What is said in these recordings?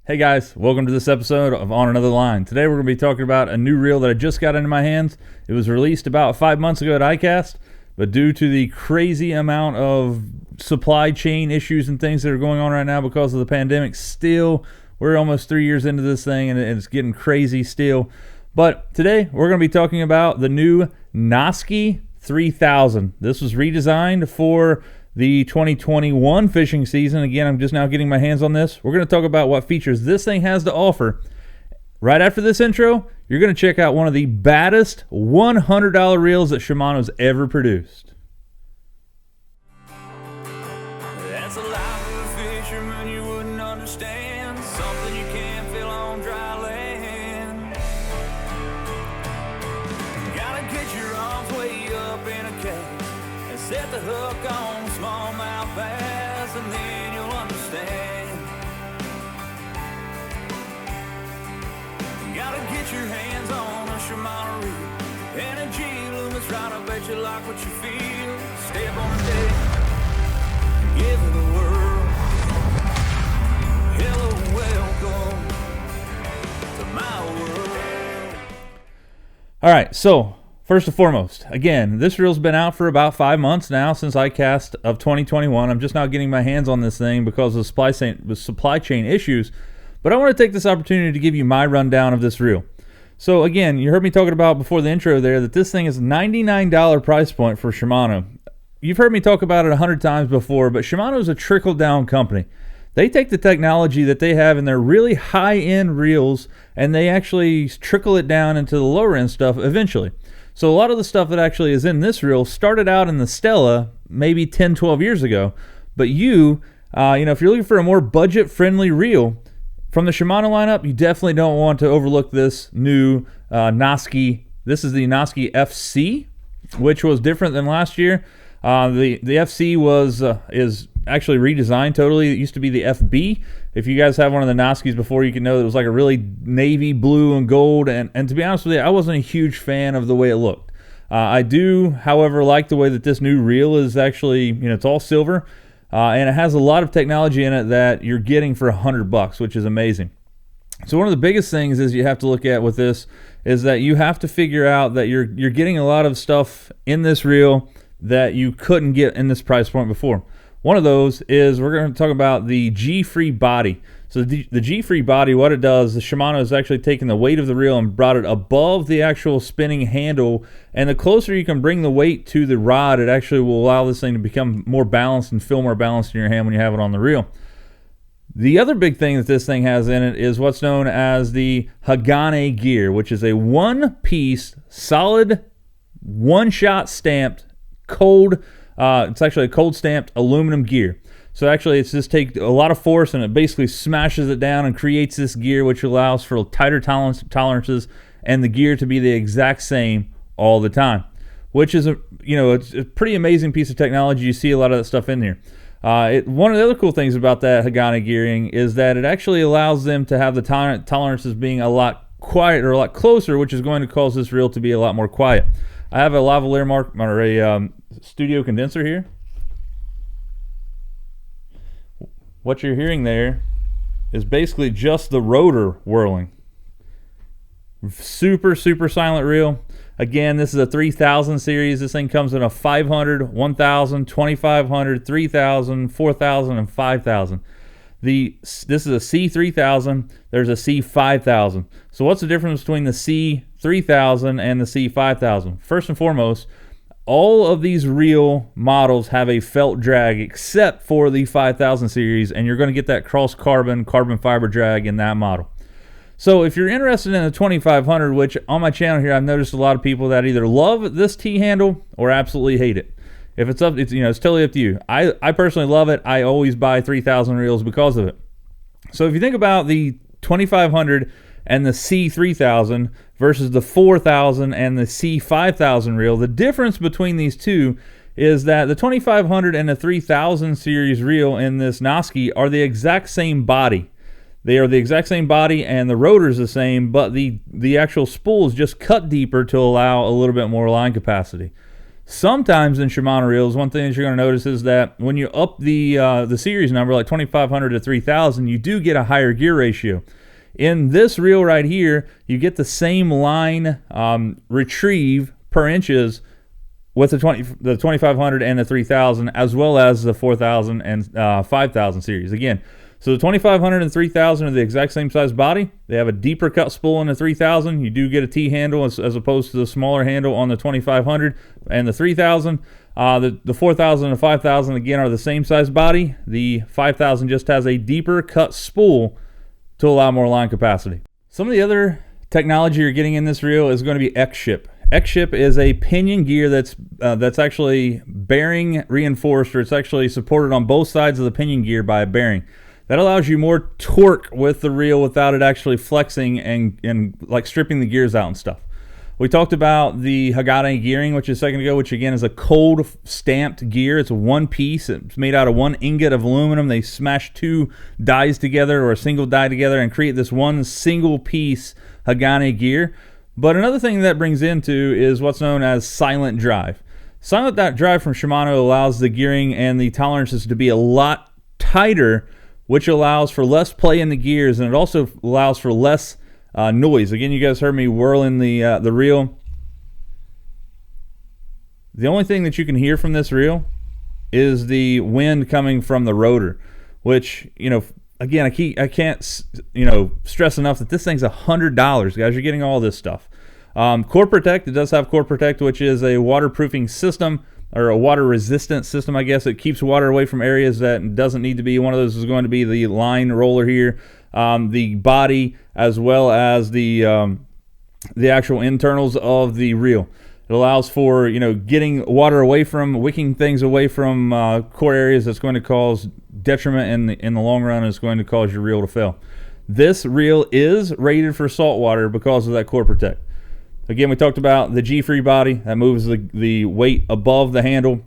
Hey guys, welcome to this episode of On Another Line. Today we're going to be talking about a new reel that I just got into my hands. It was released about 5 months ago at ICAST, but due to the crazy amount of supply chain issues and things that are going on right now because of the pandemic, we're almost 3 years into this thing and it's getting crazy still. But today we're going to be talking about the new Nasci 3000. This was redesigned for the 2021 fishing season. Again, I'm just now getting my hands on this. We're going to talk about what features this thing has to offer. Right after this intro, you're going to check out one of the baddest $100 reels that Shimano's ever produced. That's a life of a fisherman you wouldn't understand, something you can't feel on dry land. You gotta get your arms way up in a cage and set the hook on smallmouth bass, and then you'll understand. You gotta get your hands on a Shimano reel and a G-Loom that's right. I bet you like what you feel. Step on the deck, give it a whirl. Hello, welcome to my world. All right, so first and foremost, again, this reel's been out for about 5 months now since ICAST of 2021. I'm just now getting my hands on this thing because of supply chain issues. But I want to take this opportunity to give you my rundown of this reel. So again, you heard me talking about before the intro there that this thing is a $99 price point for Shimano. You've heard me talk about it 100 times before, but Shimano is a trickle-down company. They take the technology that they have in their really high-end reels and they actually trickle it down into the lower-end stuff eventually. So a lot of the stuff that actually is in this reel started out in the Stella maybe 10, 12 years ago. But if you're looking for a more budget-friendly reel from the Shimano lineup, you definitely don't want to overlook this new Nasci. This is the Nasci FC, which was different than last year. The FC is actually redesigned totally. It used to be the FB. If you guys have one of the Nascis before, you can know that it was like a really navy blue and gold. And to be honest with you, I wasn't a huge fan of the way it looked. I do, however, like the way that this new reel is actually, it's all silver. And it has a lot of technology in it that you're getting for $100, which is amazing. So one of the biggest things is you have to look at with this is that you have to figure out that you're getting a lot of stuff in this reel that you couldn't get in this price point before. One of those is we're going to talk about the G-free body. So the G-free body, what it does, the Shimano has actually taken the weight of the reel and brought it above the actual spinning handle. And the closer you can bring the weight to the rod, it actually will allow this thing to become more balanced and feel more balanced in your hand when you have it on the reel. The other big thing that this thing has in it is what's known as the HAGANE gear, which is a one-piece, solid, one-shot stamped, cold. It's actually a cold stamped aluminum gear. So actually it's just take a lot of force and it basically smashes it down and creates this gear, which allows for tighter tolerances and the gear to be the exact same all the time, which is it's a pretty amazing piece of technology. You see a lot of that stuff in there. One of the other cool things about that HAGANE gearing is that it actually allows them to have the tolerances being a lot quieter, a lot closer, which is going to cause this reel to be a lot more quiet. I have a lavalier mark or a studio condenser here. What you're hearing there is basically just the rotor whirling. Super, super silent reel. Again, this is a 3000 series. This thing comes in a 500, 1000, 2500, 3000, 4000, and 5000. This is a C3000. There's a C5000. So what's the difference between the C3000 and the C5000? First and foremost, all of these reel models have a felt drag except for the 5000 series, and you're going to get that cross carbon fiber drag in that model. So if you're interested in the 2500, which on my channel here I've noticed a lot of people that either love this T-handle or absolutely hate it. If it's up, it's totally up to you. I personally love it. I always buy 3000 reels because of it. So if you think about the 2500 and the C3000 versus the 4000 and the C5000 reel, the difference between these two is that the 2500 and the 3000 series reel in this Nasci are the exact same body. They are the exact same body and the rotor is the same, but the actual spool is just cut deeper to allow a little bit more line capacity. Sometimes in Shimano reels, one thing that you're going to notice is that when you up the series number, like 2500 to 3000, you do get a higher gear ratio. In this reel right here, you get the same line retrieve per inches with the 2500 and the 3000, as well as the 4000 and 5000 series. Again, so the 2500 and 3000 are the exact same size body. They have a deeper cut spool in the 3000. You do get a T handle as opposed to the smaller handle on the 2500 and the 3000. The 4000 and 5000 again are the same size body. The 5000 just has a deeper cut spool to allow more line capacity. Some of the other technology you're getting in this reel is going to be Xship. Xship is a pinion gear that's actually bearing reinforced, or it's actually supported on both sides of the pinion gear by a bearing. That allows you more torque with the reel without it actually flexing and like stripping the gears out and stuff. We talked about the HAGANE gearing, which is a second ago, which again is a cold stamped gear. It's a one piece. It's made out of one ingot of aluminum. They smash two dies together or a single die together and create this one single piece HAGANE gear. But another thing that brings into is what's known as silent drive. Silent drive from Shimano allows the gearing and the tolerances to be a lot tighter, which allows for less play in the gears, and it also allows for less noise. Again, you guys heard me whirling the reel. The only thing that you can hear from this reel is the wind coming from the rotor, which, you know, again, I can't stress enough that this thing's $100, guys. You're getting all this stuff. Core Protect, it does have Core Protect, which is a waterproofing system, or a water resistant system, I guess. It keeps water away from areas that doesn't need to be. One of those is going to be the line roller here, the body, as well as the actual internals of the reel. It allows for, you know, getting water away from, wicking things away from core areas that's going to cause detriment in the long run, and it's going to cause your reel to fail. This reel is rated for saltwater because of that Core Protect. Again, we talked about the G-free body that moves the weight above the handle,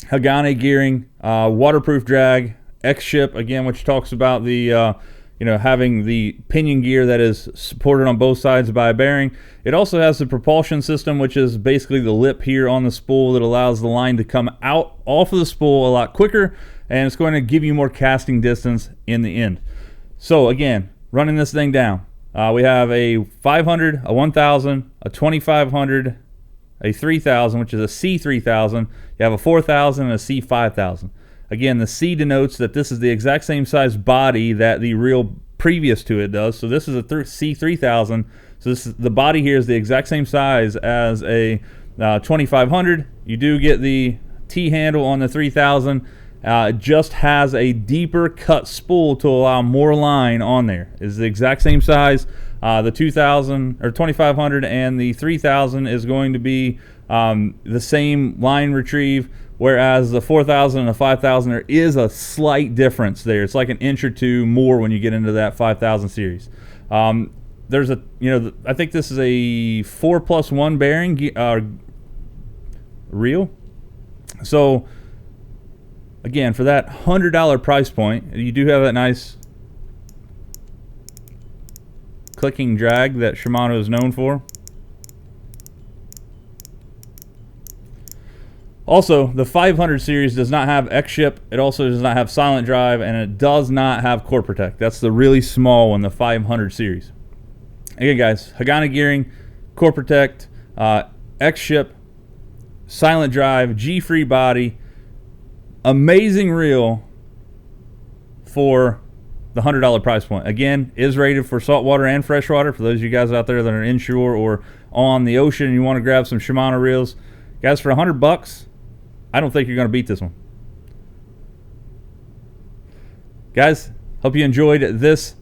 HAGANE gearing, waterproof drag, Xship, again, which talks about the having the pinion gear that is supported on both sides by a bearing. It also has the propulsion system, which is basically the lip here on the spool that allows the line to come out off of the spool a lot quicker, and it's going to give you more casting distance in the end. So again, running this thing down, we have a 500, a 1000, a 2500, a 3000, which is a C3000. You have a 4000 and a C5000. Again, the C denotes that this is the exact same size body that the reel previous to it does. So this is a C3000. So this is, the body here is the exact same size as a 2500. You do get the T handle on the 3000. It just has a deeper cut spool to allow more line on there. It's the exact same size. The 2000 or 2500 and the 3000 is going to be the same line retrieve, whereas the 4000 and the 5000, there is a slight difference there. It's like an inch or two more when you get into that 5000 series. There's a, I think this is a 4+1 bearing reel. So again, for that $100 price point, you do have that nice clicking drag that Shimano is known for. Also, the 500 series does not have Xship. It also does not have silent drive, and it does not have Core Protect. That's the really small one, the 500 series. Again, guys, HAGANE gearing, Core Protect, Xship, silent drive, G-free body. Amazing reel for the $100 price point. Again, is rated for saltwater and freshwater. For those of you guys out there that are inshore or on the ocean and you want to grab some Shimano reels, guys, for $100, I don't think you're going to beat this one. Guys, hope you enjoyed this,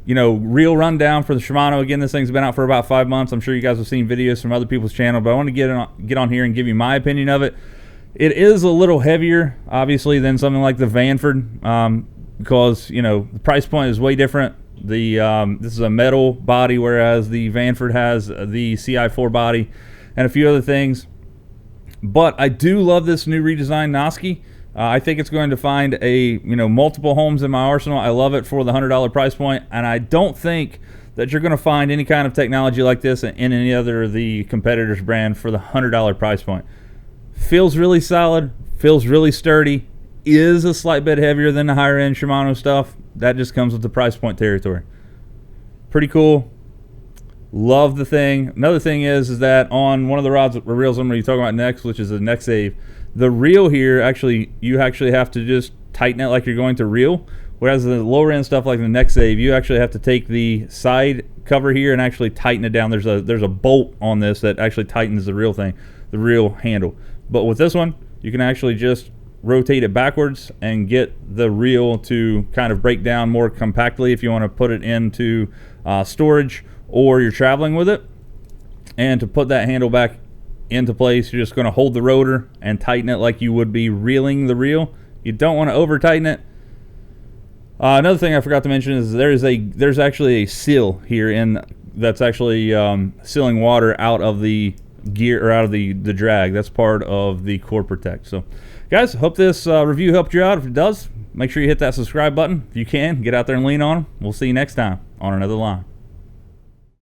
reel rundown for the Shimano. Again, this thing's been out for about 5 months. I'm sure you guys have seen videos from other people's channel, but I want to get on here and give you my opinion of it. It is a little heavier, obviously, than something like the Vanford, because the price point is way different. This is a metal body, whereas the Vanford has the CI4 body and a few other things. But I do love this new redesigned Nasci. I think it's going to find multiple homes in my arsenal. I love it for the $100 price point, and I don't think that you're going to find any kind of technology like this in any other of the competitors' brand for the $100 price point. Feels really solid, feels really sturdy, is a slight bit heavier than the higher end Shimano stuff. That just comes with the price point territory. Pretty cool. Love the thing. Another thing is that on one of the rods or reels I'm going to be talking about next, which is the Xship, the reel here, you actually have to just tighten it like you're going to reel. Whereas the lower end stuff like the Xship, you actually have to take the side cover here and actually tighten it down. There's a bolt on this that actually tightens the reel thing, the reel handle. But with this one, you can actually just rotate it backwards and get the reel to kind of break down more compactly if you want to put it into storage or you're traveling with it. And to put that handle back into place, you're just going to hold the rotor and tighten it like you would be reeling the reel. You don't want to over tighten it. Another thing I forgot to mention is there's actually a seal here that's actually sealing water out of the gear or out of the drag. That's part of the core protect. So guys, hope this review helped you out. If it does, make sure you hit that subscribe button. If you can, get out there and lean on them. We'll see you next time on another line.